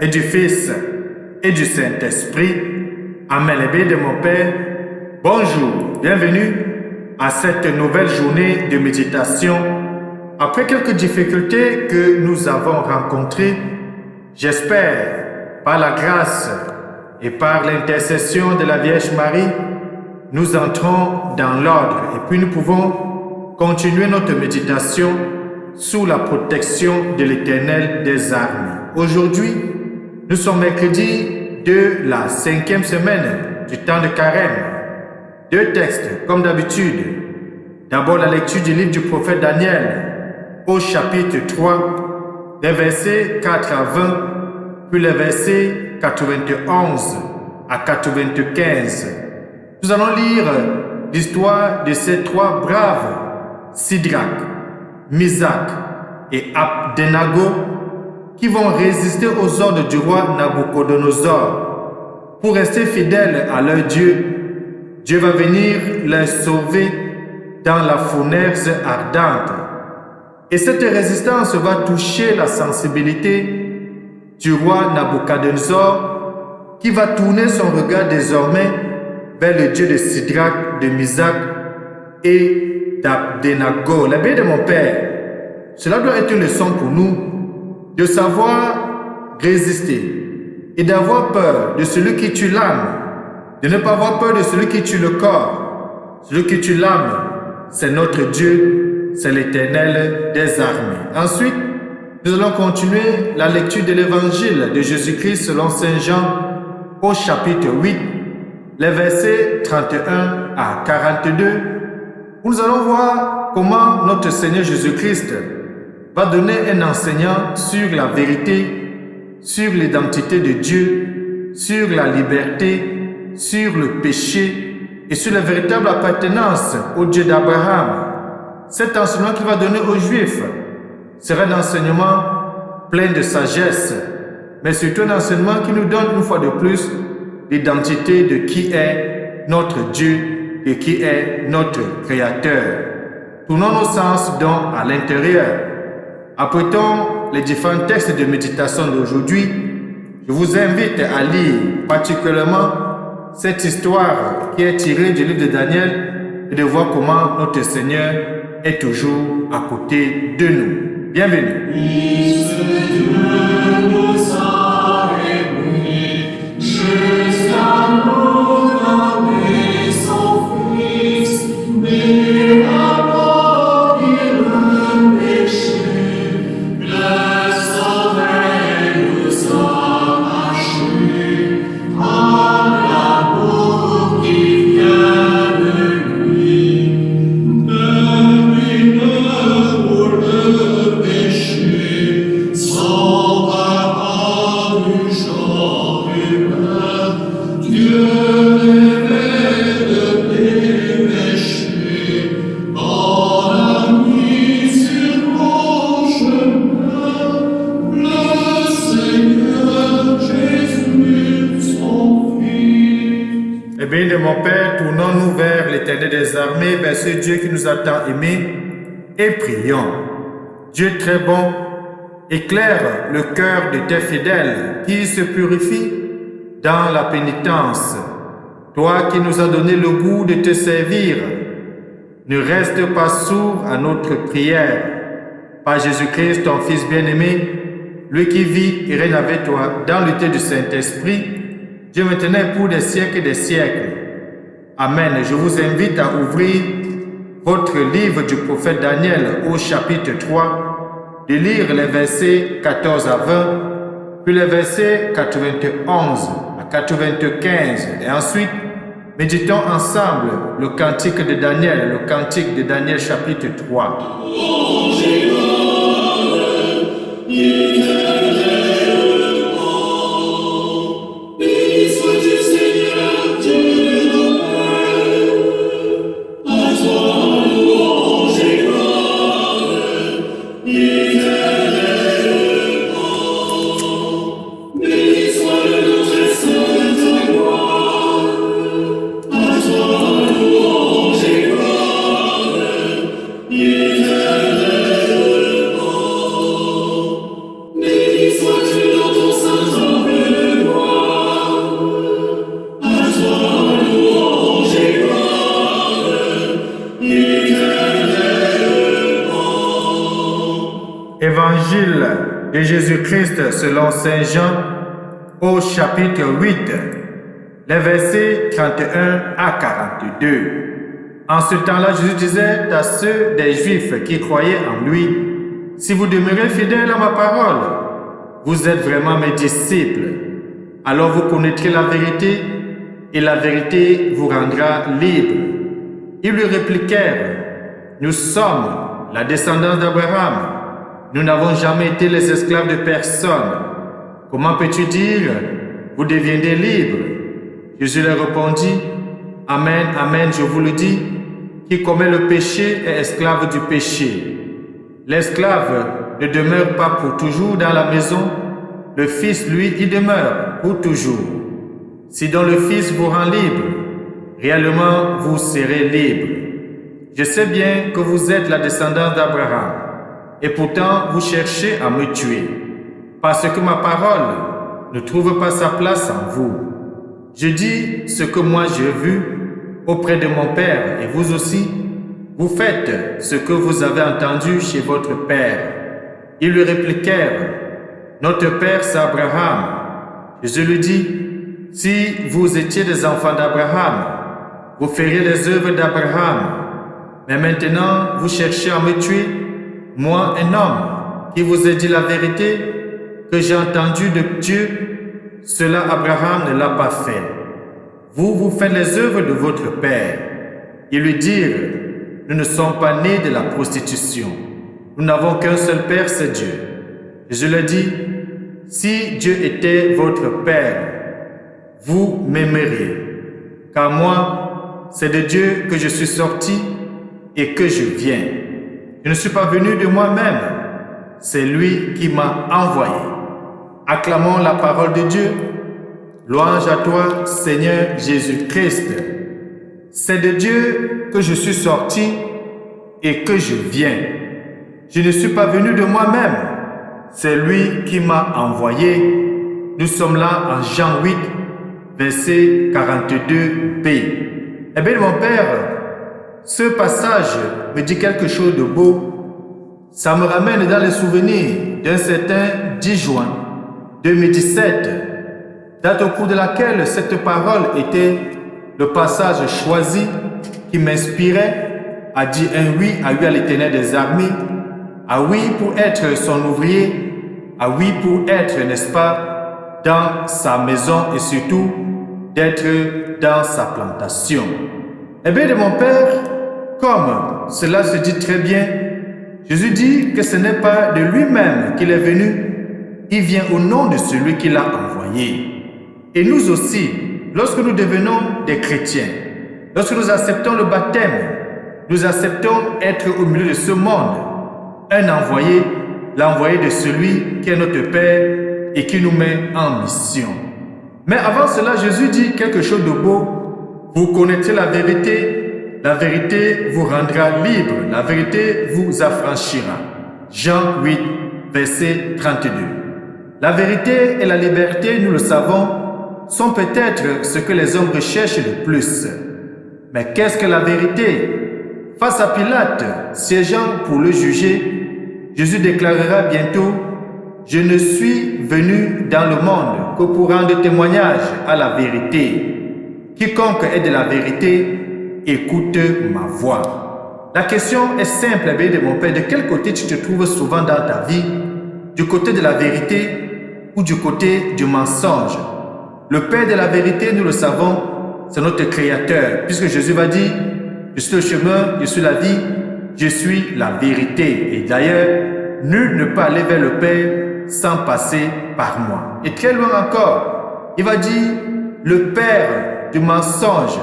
et du Fils et du Saint-Esprit. Amen. Et bien de mon Père, bonjour, bienvenue à cette nouvelle journée de méditation. Après quelques difficultés que nous avons rencontrées, j'espère, par la grâce et par l'intercession de la Vierge Marie, nous entrons dans l'ordre et puis nous pouvons continuer notre méditation sous la protection de l'Éternel des armées. Aujourd'hui, nous sommes mercredi de la 5e semaine du temps de carême. Deux textes, comme d'habitude. D'abord, la lecture du livre du prophète Daniel, au chapitre 3, des versets 4 à 20, puis les versets 91 à 95. Nous allons lire l'histoire de ces trois braves, Sidrac, Misac et Abdenago, qui vont résister aux ordres du roi Nabucodonosor. Pour rester fidèles à leur Dieu, Dieu va venir les sauver dans la fournaise ardente. Et cette résistance va toucher la sensibilité du roi Nabucodonosor, qui va tourner son regard désormais vers le Dieu de Sidrac, de Misac et d'Abdenago. La paix de mon Père, cela doit être une leçon pour nous de savoir résister et d'avoir peur de celui qui tue l'âme, de ne pas avoir peur de celui qui tue le corps. Celui qui tue l'âme, c'est notre Dieu, c'est l'Éternel des armées. Ensuite, nous allons continuer la lecture de l'Évangile de Jésus-Christ selon Saint Jean au chapitre 8, les versets 31 à 42, où nous allons voir comment notre Seigneur Jésus-Christ va donner un enseignant sur la vérité, sur l'identité de Dieu, sur la liberté, sur le péché et sur la véritable appartenance au Dieu d'Abraham. Cet enseignement qu'il va donner aux Juifs sera un enseignement plein de sagesse, mais surtout un enseignement qui nous donne une fois de plus l'identité de qui est notre Dieu et qui est notre Créateur. Tournons nos sens donc à l'intérieur. Apprêtons les différents textes de méditation d'aujourd'hui. Je vous invite à lire particulièrement cette histoire qui est tirée du livre de Daniel et de voir comment notre Seigneur est toujours à côté de nous. Bienvenue. Eh bien, de mon Père, tournons-nous vers l'Éternel des armées, vers ce Dieu qui nous a tant aimés, et prions. Dieu très bon, éclaire le cœur de tes fidèles qui se purifient dans la pénitence. Toi qui nous as donné le goût de te servir, ne reste pas sourd à notre prière. Par Jésus-Christ, ton Fils bien-aimé, lui qui vit et règne avec toi dans l'unité du Saint-Esprit, Dieu maintenant pour des siècles et des siècles. Amen. Je vous invite à ouvrir votre livre du prophète Daniel au chapitre 3, de lire les versets 14 à 20, puis les versets 91 à 95. Et ensuite, méditons ensemble le cantique de Daniel, le cantique de Daniel chapitre 3. de Jésus-Christ selon Saint Jean au chapitre 8, les versets 31 à 42. En ce temps-là, Jésus disait à ceux des Juifs qui croyaient en lui, « Si vous demeurez fidèles à ma parole, vous êtes vraiment mes disciples. Alors vous connaîtrez la vérité et la vérité vous rendra libre. » Ils lui répliquèrent, « Nous sommes la descendance d'Abraham. Nous n'avons jamais été les esclaves de personne. Comment peux-tu dire, vous deviendrez libres? » Jésus leur répondit, « Amen, amen, je vous le dis, qui commet le péché est esclave du péché. L'esclave ne demeure pas pour toujours dans la maison, le Fils, lui, y demeure pour toujours. Si donc le Fils vous rend libre, réellement vous serez libre. Je sais bien que vous êtes la descendance d'Abraham, et pourtant vous cherchez à me tuer, parce que ma parole ne trouve pas sa place en vous. Je dis ce que moi j'ai vu auprès de mon Père, et vous aussi, vous faites ce que vous avez entendu chez votre Père. » Ils lui répliquèrent, « Notre Père, c'est Abraham. » Jésus lui dit, « Si vous étiez des enfants d'Abraham, vous feriez les œuvres d'Abraham. Mais maintenant, vous cherchez à me tuer, moi, un homme, qui vous ai dit la vérité, que j'ai entendu de Dieu. Cela, Abraham ne l'a pas fait. Vous faites les œuvres de votre Père. » Ils lui dirent, « Nous ne sommes pas nés de la prostitution. Nous n'avons qu'un seul Père, c'est Dieu. » Je leur dis, « Si Dieu était votre Père, vous m'aimeriez. Car moi, c'est de Dieu que je suis sorti et que je viens. Je ne suis pas venu de moi-même, c'est lui qui m'a envoyé. » Acclamons la parole de Dieu. Louange à toi, Seigneur Jésus-Christ. C'est de Dieu que je suis sorti et que je viens. Je ne suis pas venu de moi-même, c'est lui qui m'a envoyé. Nous sommes là en Jean 8, verset 42b. Eh bien, mon Père, ce passage me dit quelque chose de beau. Ça me ramène dans les souvenirs d'un certain 10 juin 2017, date au cours de laquelle cette parole était le passage choisi qui m'inspirait à dire un oui à l'Éternel des armées, à oui pour être son ouvrier, à oui pour être, n'est-ce pas, dans sa maison et surtout d'être dans sa plantation. Eh bien, de mon Père, comme cela se dit très bien, Jésus dit que ce n'est pas de lui-même qu'il est venu, il vient au nom de celui qui l'a envoyé. Et nous aussi, lorsque nous devenons des chrétiens, lorsque nous acceptons le baptême, nous acceptons être au milieu de ce monde, un envoyé, l'envoyé de celui qui est notre Père et qui nous met en mission. Mais avant cela, Jésus dit quelque chose de beau. Vous connaîtrez la vérité vous rendra libre, la vérité vous affranchira. Jean 8, verset 32. La vérité et la liberté, nous le savons, sont peut-être ce que les hommes recherchent le plus. Mais qu'est-ce que la vérité? Face à Pilate, siégeant pour le juger, Jésus déclarera bientôt, « Je ne suis venu dans le monde que pour rendre témoignage à la vérité. Quiconque est de la vérité, écoute ma voix. » La question est simple, bien de mon Père, de quel côté tu te trouves souvent dans ta vie? Du côté de la vérité ou du côté du mensonge? Le Père de la vérité, nous le savons, c'est notre Créateur, puisque Jésus va dire, « Je suis le chemin, je suis la vie, je suis la vérité. » Et d'ailleurs, nul ne peut aller vers le Père sans passer par moi. Et très loin encore, il va dire, « Le Père du mensonge. »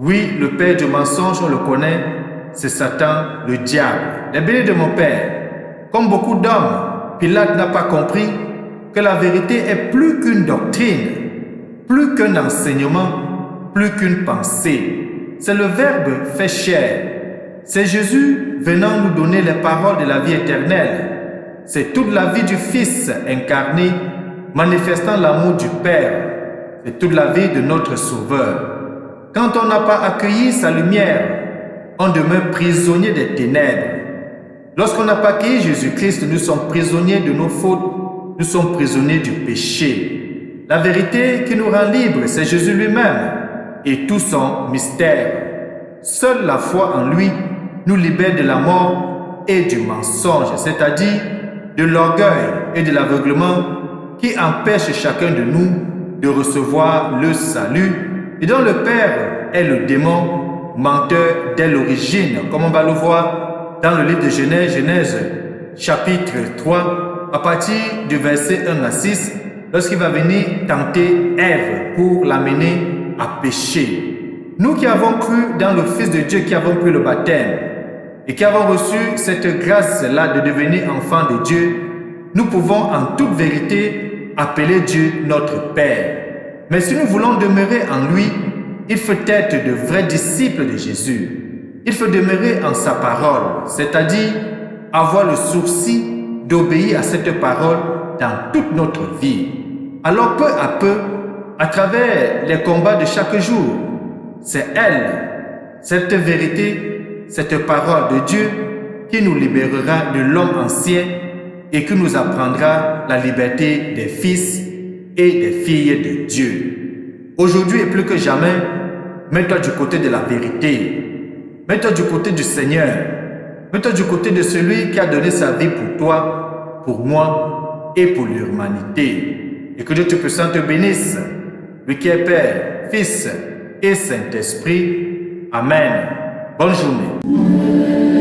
Oui, le Père du mensonge, on le connaît, c'est Satan, le diable. Les bénis de mon Père, comme beaucoup d'hommes, Pilate n'a pas compris que la vérité est plus qu'une doctrine, plus qu'un enseignement, plus qu'une pensée. C'est le Verbe fait chair. C'est Jésus venant nous donner les paroles de la vie éternelle. C'est toute la vie du Fils incarné, manifestant l'amour du Père. C'est toute la vie de notre Sauveur. Quand on n'a pas accueilli sa lumière, on demeure prisonnier des ténèbres. Lorsqu'on n'a pas accueilli Jésus-Christ, nous sommes prisonniers de nos fautes, nous sommes prisonniers du péché. La vérité qui nous rend libres, c'est Jésus lui-même et tout son mystère. Seule la foi en lui nous libère de la mort et du mensonge, c'est-à-dire de l'orgueil et de l'aveuglement qui empêchent chacun de nous de recevoir le salut et dont le Père est le démon menteur dès l'origine, comme on va le voir dans le livre de Genèse, chapitre 3, à partir du verset 1 à 6, lorsqu'il va venir tenter Ève pour l'amener à pécher. Nous qui avons cru dans le Fils de Dieu, qui avons pris le baptême et qui avons reçu cette grâce-là de devenir enfants de Dieu, nous pouvons en toute vérité appeler Dieu notre Père. Mais si nous voulons demeurer en lui, il faut être de vrais disciples de Jésus. Il faut demeurer en sa parole, c'est-à-dire avoir le souci d'obéir à cette parole dans toute notre vie. Alors peu à peu, à travers les combats de chaque jour, c'est elle, cette vérité, cette parole de Dieu qui nous libérera de l'homme ancien et qui nous apprendra la liberté des fils et des filles de Dieu. Aujourd'hui et plus que jamais, mets-toi du côté de la vérité. Mets-toi du côté du Seigneur. Mets-toi du côté de celui qui a donné sa vie pour toi, pour moi et pour l'humanité. Et que Dieu Tout-Puissant te bénisse, lui qui est Père, Fils et Saint-Esprit. Amen. Bonne journée.